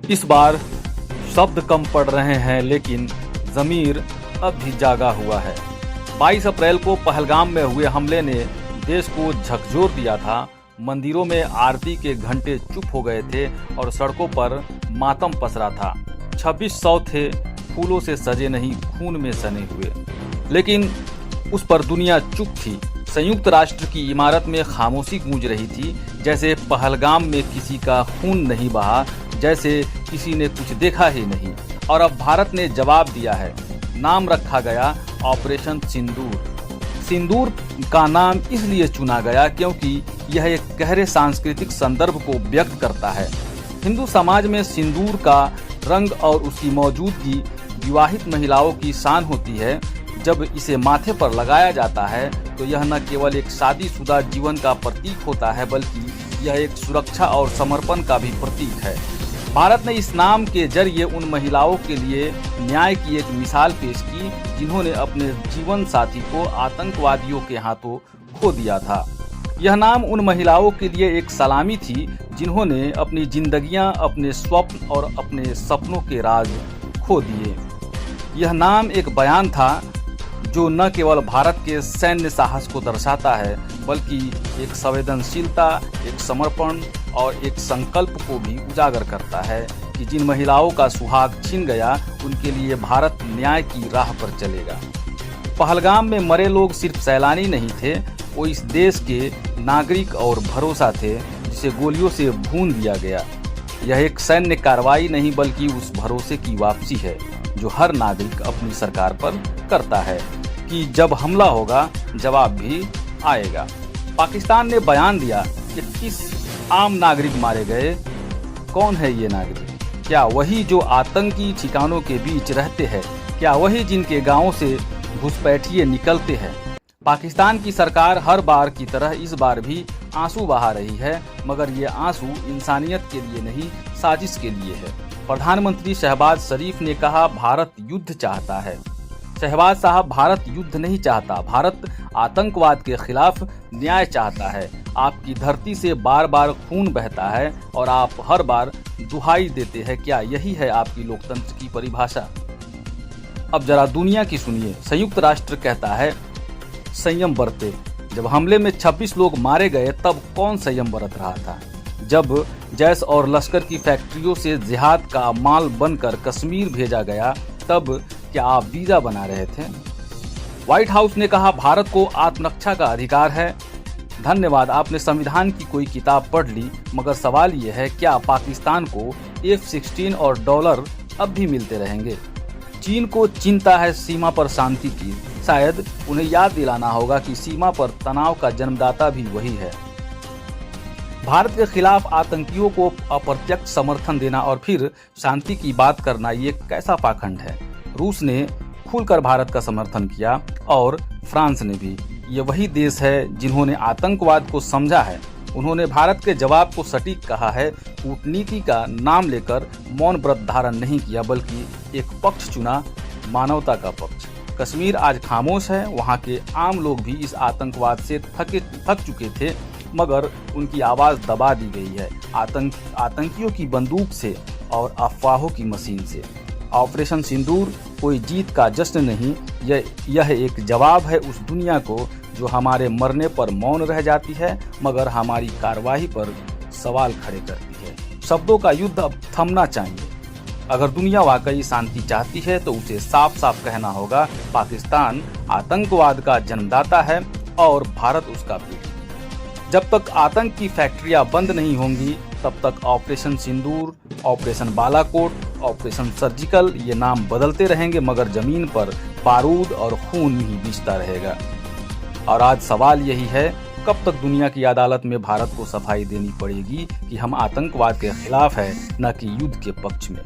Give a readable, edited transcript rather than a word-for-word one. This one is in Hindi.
इस बार शब्द कम पड़ रहे हैं लेकिन ज़मीर अब भी जागा हुआ है। 22 अप्रैल को पहलगाम में हुए हमले ने देश को झकझोर दिया था। मंदिरों में आरती के घंटे चुप हो गए थे और सड़कों पर मातम पसरा था। 2600 थे फूलों से सजे नहीं, खून में सने हुए। लेकिन उस पर दुनिया चुप थी। संयुक्त राष्ट्र की इमारत में खामोशी गूंज रही थी, जैसे पहलगाम में किसी का खून नहीं बहा, जैसे किसी ने कुछ देखा ही नहीं। और अब भारत ने जवाब दिया है। नाम रखा गया ऑपरेशन सिंदूर। सिंदूर का नाम इसलिए चुना गया क्योंकि यह एक गहरे सांस्कृतिक संदर्भ को व्यक्त करता है। हिंदू समाज में सिंदूर का रंग और उसकी मौजूदगी विवाहित महिलाओं की शान होती है। जब इसे माथे पर लगाया जाता है तो यह न केवल एक शादीशुदा जीवन का प्रतीक होता है, बल्कि यह एक सुरक्षा और समर्पण का भी प्रतीक है। भारत ने इस नाम के जरिए उन महिलाओं के लिए न्याय की एक मिसाल पेश की जिन्होंने अपने जीवन साथी को आतंकवादियों के हाथों खो दिया था। यह नाम उन महिलाओं के लिए एक सलामी थी जिन्होंने अपनी जिंदगियां, अपने स्वप्न और अपने सपनों के राज खो दिए। यह नाम एक बयान था जो न केवल भारत के सैन्य साहस को दर्शाता है, बल्कि एक संवेदनशीलता, एक समर्पण और एक संकल्प को भी उजागर करता है कि जिन महिलाओं का सुहाग छिन गया उनके लिए भारत न्याय की राह पर चलेगा। पहलगाम में मरे लोग सिर्फ सैलानी नहीं थे, वो इस देश के नागरिक और भरोसा थे जिसे गोलियों से भून दिया गया। यह एक सैन्य कार्रवाई नहीं बल्कि उस भरोसे की वापसी है जो हर नागरिक अपनी सरकार पर करता है कि जब हमला होगा जवाब भी आएगा। पाकिस्तान ने बयान दिया कि 21 आम नागरिक मारे गए। कौन है ये नागरिक? क्या वही जो आतंकी ठिकानों के बीच रहते हैं? क्या वही जिनके गांवों से घुसपैठिए निकलते हैं? पाकिस्तान की सरकार हर बार की तरह इस बार भी आंसू बहा रही है, मगर ये आंसू इंसानियत के लिए नहीं, साजिश के लिए है। प्रधानमंत्री शहबाज शरीफ ने कहा, भारत युद्ध चाहता है। शहबाज साहब, भारत युद्ध नहीं चाहता, भारत आतंकवाद के खिलाफ न्याय चाहता है। आपकी धरती से बार बार खून बहता है और आप हर बार दुहाई देते हैं। क्या यही है आपकी लोकतंत्र की परिभाषा? अब जरा दुनिया की सुनिए। संयुक्त राष्ट्र कहता है संयम बरते। जब हमले में 26 लोग मारे गए तब कौन संयम बरत रहा था? जब जैश और लश्कर की फैक्ट्रियों से जिहाद का माल बनकर कश्मीर भेजा गया तब क्या आप वीजा बना रहे थे? व्हाइट हाउस ने कहा, भारत को आत्मरक्षा का अधिकार है। धन्यवाद, आपने संविधान की कोई किताब पढ़ ली, मगर सवाल यह है क्या पाकिस्तान को F-16 और डॉलर अब भी मिलते रहेंगे? चीन को चिंता है सीमा पर शांति की। शायद उन्हें याद दिलाना होगा कि सीमा पर तनाव का जन्मदाता भी वही है। भारत के खिलाफ आतंकियों को अप्रत्यक्ष समर्थन देना और फिर शांति की बात करना, ये कैसा पाखंड है? रूस ने खुलकर भारत का समर्थन किया और फ्रांस ने भी। ये वही देश है जिन्होंने आतंकवाद को समझा है। उन्होंने भारत के जवाब को सटीक कहा है। कूटनीति का नाम लेकर मौन व्रत धारण नहीं किया, बल्कि एक पक्ष चुना, मानवता का पक्ष। कश्मीर आज खामोश है। वहाँ के आम लोग भी इस आतंकवाद से थक चुके थे, मगर उनकी आवाज़ दबा दी गई है आतंकियों की बंदूक से और अफवाहों की मशीन से। ऑपरेशन सिंदूर कोई जीत का जश्न नहीं, यह एक जवाब है उस दुनिया को जो हमारे मरने पर मौन रह जाती है मगर हमारी कार्रवाई पर सवाल खड़े करती है। शब्दों का युद्ध अब थमना चाहिए। अगर दुनिया वाकई शांति चाहती है तो उसे साफ साफ कहना होगा, पाकिस्तान आतंकवाद का जन्मदाता है और भारत उसका पीड़ित। जब तक आतंक की फैक्ट्रियां बंद नहीं होंगी तब तक ऑपरेशन सिंदूर, ऑपरेशन बालाकोट, ऑपरेशन सर्जिकल ये नाम बदलते रहेंगे, मगर जमीन पर बारूद और खून ही बीचता रहेगा। और आज सवाल यही है, कब तक दुनिया की अदालत में भारत को सफाई देनी पड़ेगी कि हम आतंकवाद के खिलाफ है, न कि युद्ध के पक्ष में।